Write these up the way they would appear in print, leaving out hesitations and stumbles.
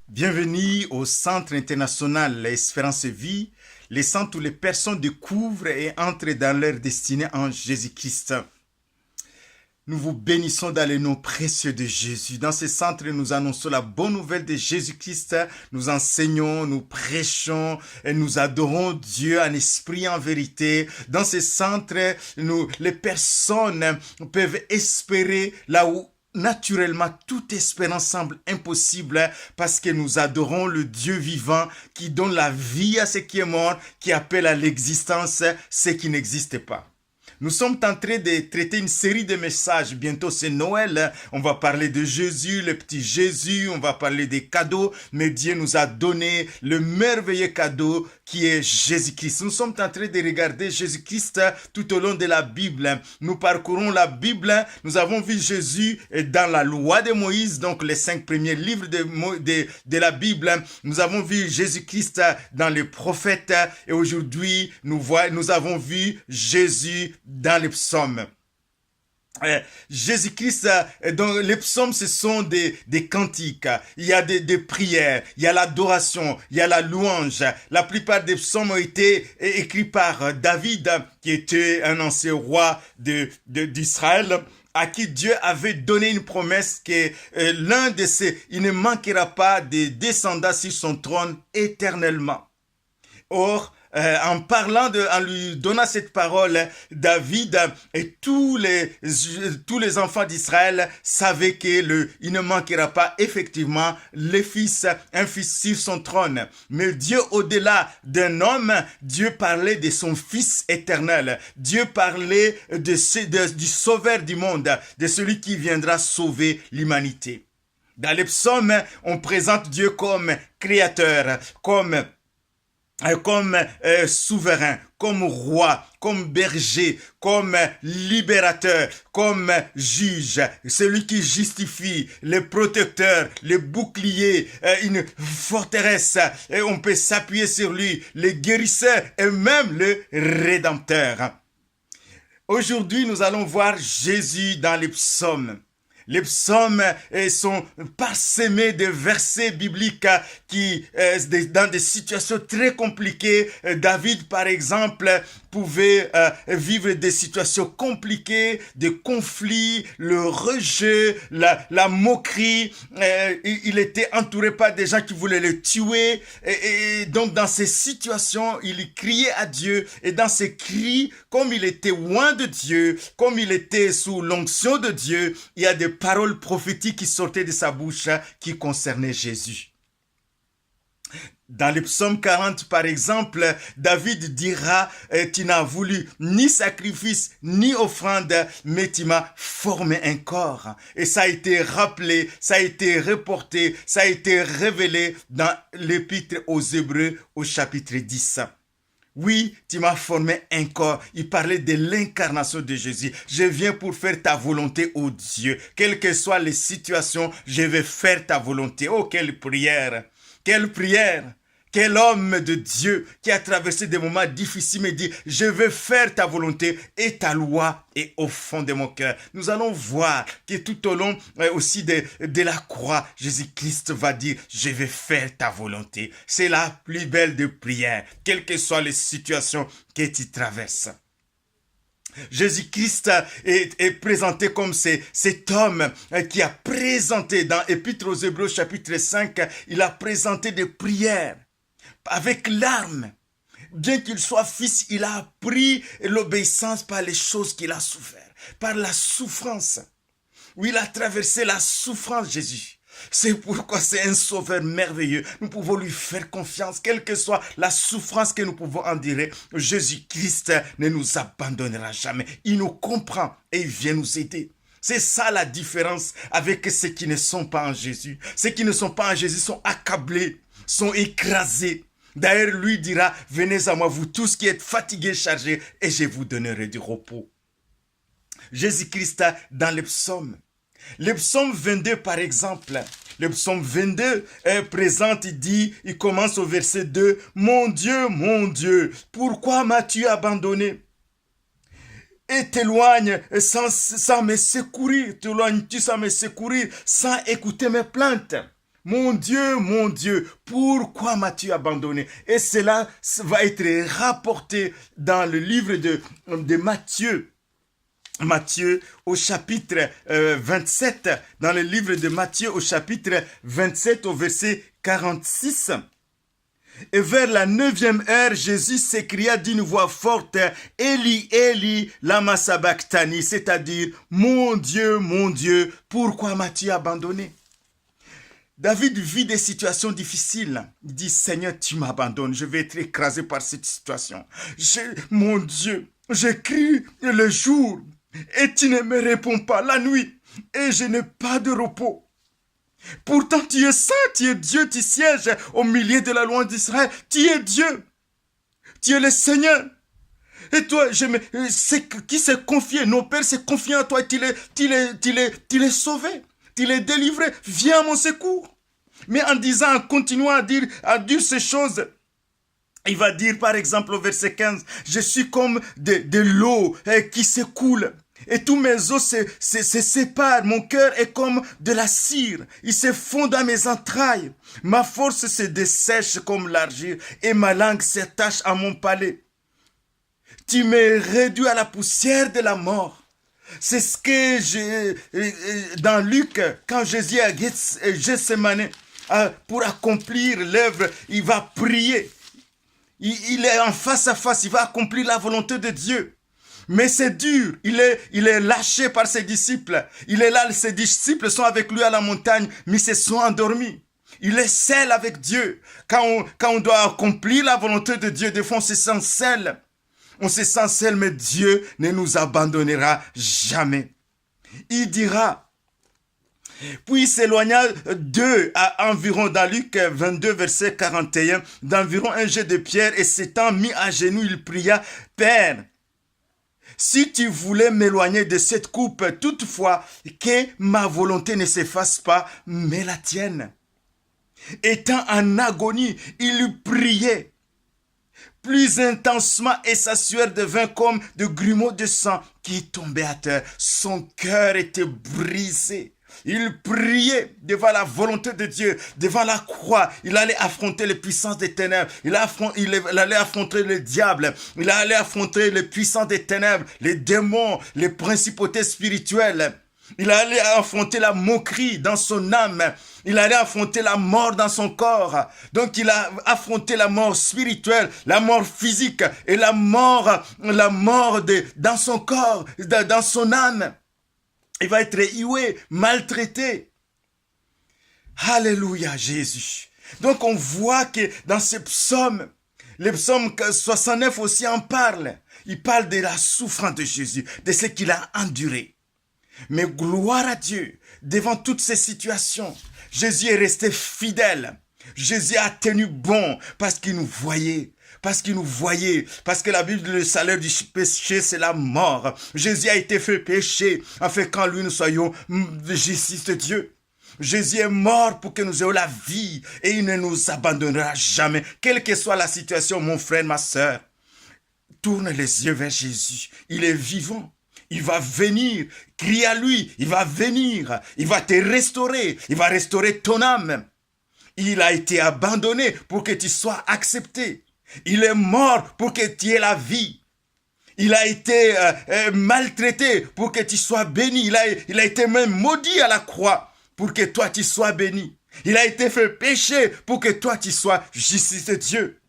Bienvenue au Centre international Espérance et Vie, le centre où les personnes découvrent et entrent dans leur destinée en Jésus-Christ. Nous vous bénissons dans le nom précieux de Jésus. Dans ce centre, nous annonçons la bonne nouvelle de Jésus-Christ. Nous enseignons, nous prêchons et nous adorons Dieu en esprit et en vérité. Dans ce centre, les personnes peuvent espérer là où naturellement, toute espérance semble impossible parce que nous adorons le Dieu vivant qui donne la vie à ce qui est mort, qui appelle à l'existence ce qui n'existe pas. Nous sommes en train de traiter une série de messages. Bientôt, c'est Noël. On va parler de Jésus, le petit Jésus. On va parler des cadeaux. Mais Dieu nous a donné le merveilleux cadeau qui est Jésus-Christ. Nous sommes en train de regarder Jésus-Christ tout au long de la Bible. Nous parcourons la Bible. Nous avons vu Jésus dans la loi de Moïse, donc les 5 premiers livres de la Bible. Nous avons vu Jésus-Christ dans les prophètes. Et aujourd'hui, nous avons vu Jésus dans les psaumes. Jésus-Christ, dans les psaumes, ce sont des cantiques, il y a des prières, il y a l'adoration, il y a la louange. La plupart des psaumes ont été écrits par David, qui était un ancien roi d'Israël, à qui Dieu avait donné une promesse que il ne manquera pas de descendants sur son trône éternellement. Or, en lui donnant cette parole, David et tous les enfants d'Israël savaient il ne manquera pas effectivement un fils sur son trône. Mais Dieu, au-delà d'un homme, Dieu parlait de son fils éternel. Dieu parlait du sauveur du monde, de celui qui viendra sauver l'humanité. Dans les psaumes, on présente Dieu comme créateur, comme souverain, comme roi, comme berger, comme libérateur, comme juge, celui qui justifie, le protecteur, le bouclier, une forteresse, et on peut s'appuyer sur lui, le guérisseur et même le rédempteur. Aujourd'hui, nous allons voir Jésus dans les psaumes. Les psaumes sont parsemés de versets bibliques qui, dans des situations très compliquées, David, par exemple, pouvait vivre des situations compliquées, des conflits, le rejet, la moquerie. Il était entouré par des gens qui voulaient le tuer. Et donc, dans ces situations, il criait à Dieu. Et dans ces cris, comme il était loin de Dieu, comme il était sous l'onction de Dieu, il y a des paroles prophétiques qui sortaient de sa bouche qui concernaient Jésus. Dans le psaume 40, par exemple, David dira « Tu n'as voulu ni sacrifice, ni offrande, mais tu m'as formé un corps. » Et ça a été rappelé, ça a été reporté, ça a été révélé dans l'épître aux Hébreux au chapitre 10. Oui, tu m'as formé un corps. Il parlait de l'incarnation de Jésus. Je viens pour faire ta volonté, ô Dieu. Quelles que soient les situations, je vais faire ta volonté. Oh, quelle prière! Quelle prière! Quel homme de Dieu qui a traversé des moments difficiles me dit, je veux faire ta volonté et ta loi est au fond de mon cœur. Nous allons voir que tout au long aussi de la croix, Jésus-Christ va dire, je vais faire ta volonté. C'est la plus belle des prières, quelles que soient les situations que tu traverses. Jésus-Christ est présenté comme cet homme qui a présenté dans Épître aux Hébreux chapitre 5, il a présenté des prières avec larmes. Bien qu'il soit fils, il a appris l'obéissance par les choses qu'il a souffert, par la souffrance. Oui, il a traversé la souffrance, Jésus. C'est pourquoi c'est un sauveur merveilleux. Nous pouvons lui faire confiance, quelle que soit la souffrance que nous pouvons endurer. Jésus-Christ ne nous abandonnera jamais. Il nous comprend et il vient nous aider. C'est ça la différence avec ceux qui ne sont pas en Jésus. Ceux qui ne sont pas en Jésus sont accablés, sont écrasés. D'ailleurs, lui dira, venez à moi, vous tous qui êtes fatigués, chargés, et je vous donnerai du repos. Jésus-Christ dans les psaumes. Le psaume 22, par exemple, le psaume 22 présente, il commence au verset 2, « Mon Dieu, pourquoi m'as-tu abandonné ?» Et t'éloignes sans me secourir, t'éloignes-tu sans me secourir, sans écouter mes plaintes. mon Dieu, pourquoi m'as-tu abandonné? Et cela va être rapporté dans le livre de Matthieu. Matthieu au chapitre 27, dans le livre de Matthieu au chapitre 27 au verset 46. Et vers la 9e heure, Jésus s'écria d'une voix forte, Eli, Eli, lama sabachthani, c'est-à-dire, mon Dieu, pourquoi m'as-tu abandonné? David vit des situations difficiles. Il dit, Seigneur, tu m'abandonnes, je vais être écrasé par cette situation. Mon Dieu, j'écris le jour et tu ne me réponds pas la nuit et je n'ai pas de repos. Pourtant, tu es saint, tu es Dieu, tu sièges au milieu de la loi d'Israël. Tu es Dieu, tu es le Seigneur. Et toi, qui s'est confié? Nos pères s'est confié à toi, tu les sauvé, tu les délivré. Viens à mon secours. Mais en disant, en continuant à dire ces choses, il va dire par exemple au verset 15, je suis comme de l'eau qui s'écoule. Et tous mes os se séparent. Mon cœur est comme de la cire. Il se fond dans mes entrailles. Ma force se dessèche comme l'argile et ma langue s'attache à mon palais. Tu me réduis à la poussière de la mort. C'est ce que dans Luc, quand Jésus a Gethsemane, pour accomplir l'œuvre, il va prier. Il est en face à face, il va accomplir la volonté de Dieu. Mais c'est dur, il est lâché par ses disciples. Il est là, ses disciples sont avec lui à la montagne, mais ils se sont endormis. Il est seul avec Dieu. Quand on doit accomplir la volonté de Dieu, des fois on se sent seul. On se sent seul, mais Dieu ne nous abandonnera jamais. Il dira, puis il s'éloigna d'eux à environ, dans Luc 22, verset 41, d'environ un jet de pierre, et s'étant mis à genoux, il pria, Père, si tu voulais m'éloigner de cette coupe, toutefois, que ma volonté ne s'efface pas, mais la tienne. Étant en agonie, il priait plus intensement et sa sueur devint comme de grumeaux de sang qui tombaient à terre. Son cœur était brisé. Il priait devant la volonté de Dieu, devant la croix. Il allait affronter les puissances des ténèbres. Il allait affronter le diable. Il allait affronter les puissances des ténèbres, les démons, les principautés spirituelles. Il allait affronter la moquerie dans son âme. Il allait affronter la mort dans son corps. Donc il a affronté la mort spirituelle, la mort physique et la mort dans son corps, dans son âme. Il va être hué, maltraité. Alléluia, Jésus. Donc on voit que dans ces psaumes, le psaume 69 aussi en parle. Il parle de la souffrance de Jésus, de ce qu'il a enduré. Mais gloire à Dieu, devant toutes ces situations, Jésus est resté fidèle. Jésus a tenu bon parce qu'il nous voyait. Parce que la Bible dit le salaire du péché, c'est la mort. Jésus a été fait péché, afin qu'en lui nous soyons justice de Dieu. Jésus est mort pour que nous ayons la vie et il ne nous abandonnera jamais. Quelle que soit la situation, mon frère, ma sœur, tourne les yeux vers Jésus. Il est vivant. Il va venir, crie à lui, il va venir, il va te restaurer, il va restaurer ton âme. Il a été abandonné pour que tu sois accepté. Il est mort pour que tu aies la vie. Il a été maltraité pour que tu sois béni. Il a été même maudit à la croix pour que toi tu sois béni. Il a été fait péché pour que toi tu sois justice de Dieu.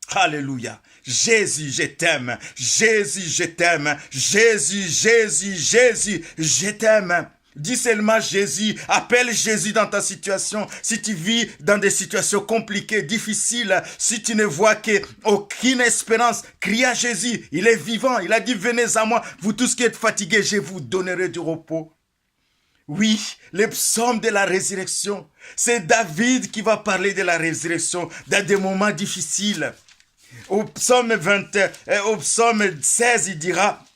Alléluia. Jésus, je t'aime. Jésus, je t'aime. Jésus, Jésus, Jésus, je t'aime. Dis seulement Jésus, appelle Jésus dans ta situation. Si tu vis dans des situations compliquées, difficiles, si tu ne vois qu'aucune espérance, crie à Jésus. Il est vivant. Il a dit, venez à moi, vous tous qui êtes fatigués, je vous donnerai du repos. Oui, le psaume de la résurrection. C'est David qui va parler de la résurrection dans des moments difficiles. Au psaume 16, il dira,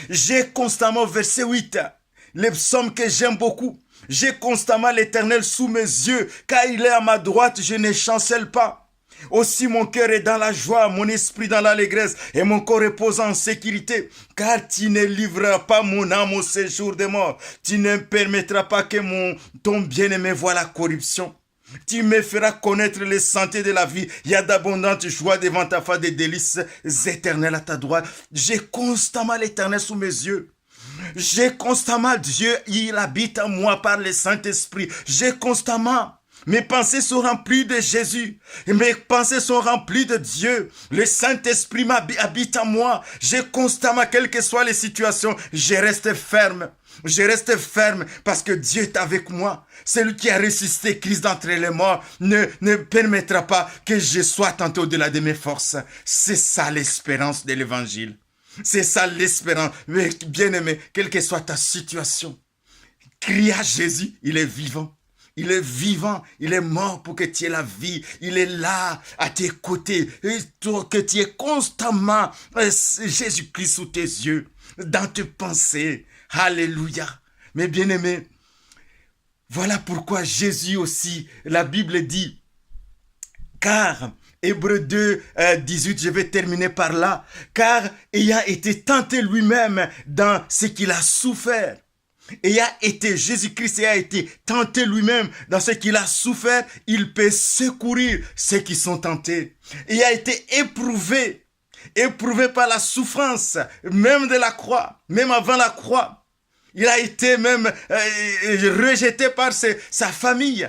j'ai constamment, verset 8, le psaume que j'aime beaucoup, j'ai constamment l'Éternel sous mes yeux, car il est à ma droite, je ne chancelle pas. Aussi mon cœur est dans la joie, mon esprit dans l'allégresse et mon corps repose en sécurité. Car tu ne livreras pas mon âme au séjour des morts. Tu ne permettras pas que ton bien-aimé voie la corruption. Tu me feras connaître les sentiers de la vie. Il y a d'abondantes joies devant ta face, des délices éternelles à ta droite. J'ai constamment l'Éternel sous mes yeux. J'ai constamment Dieu, il habite en moi par le Saint-Esprit. J'ai constamment, mes pensées sont remplies de Jésus. Mes pensées sont remplies de Dieu. Le Saint-Esprit habite en moi. J'ai constamment, quelles que soient les situations, je reste ferme. Je reste ferme parce que Dieu est avec moi. Celui qui a ressuscité Christ d'entre les morts ne permettra pas que je sois tenté au-delà de mes forces. C'est ça l'espérance de l'évangile. C'est ça l'espérance. Mais bien-aimé, quelle que soit ta situation, crie à Jésus, il est vivant. Il est vivant, il est mort pour que tu aies la vie. Il est là, à tes côtés, et que tu aies constamment Jésus-Christ sous tes yeux, dans tes pensées. Alléluia. Mais bien-aimé, voilà pourquoi Jésus aussi, la Bible dit, car, Hébreux 2, 18, je vais terminer par là, car ayant été tenté lui-même dans ce qu'il a souffert, Jésus-Christ a été tenté lui-même dans ce qu'il a souffert, il peut secourir ceux qui sont tentés. Il a été éprouvé par la souffrance, même de la croix, même avant la croix. Il a été même rejeté par sa famille.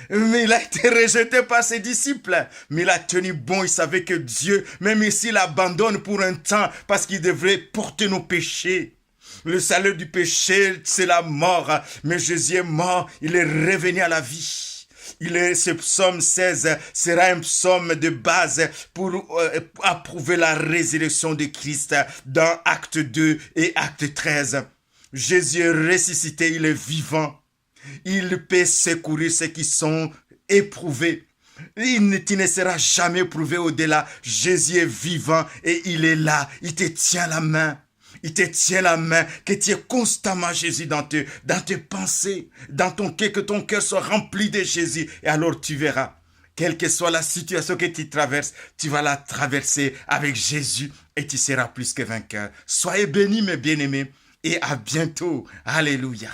Mais il a été rejeté par ses disciples. Mais il a tenu bon, il savait que Dieu, même s'il l'abandonne pour un temps, parce qu'il devrait porter nos péchés. Le salaire du péché, c'est la mort. Mais Jésus est mort, il est revenu à la vie. Ce psaume 16 sera un psaume de base pour approuver la résurrection de Christ dans Acte 2 et Acte 13. Jésus est ressuscité, il est vivant. Il peut secourir ceux qui sont éprouvés. Tu ne seras jamais éprouvé au-delà. Jésus est vivant et il est là. Il te tient la main. Il te tient la main, que tu aies constamment Jésus dans tes pensées, dans ton cœur, que ton cœur soit rempli de Jésus. Et alors tu verras, quelle que soit la situation que tu traverses, tu vas la traverser avec Jésus et tu seras plus que vainqueur. Soyez bénis mes bien-aimés et à bientôt. Alléluia.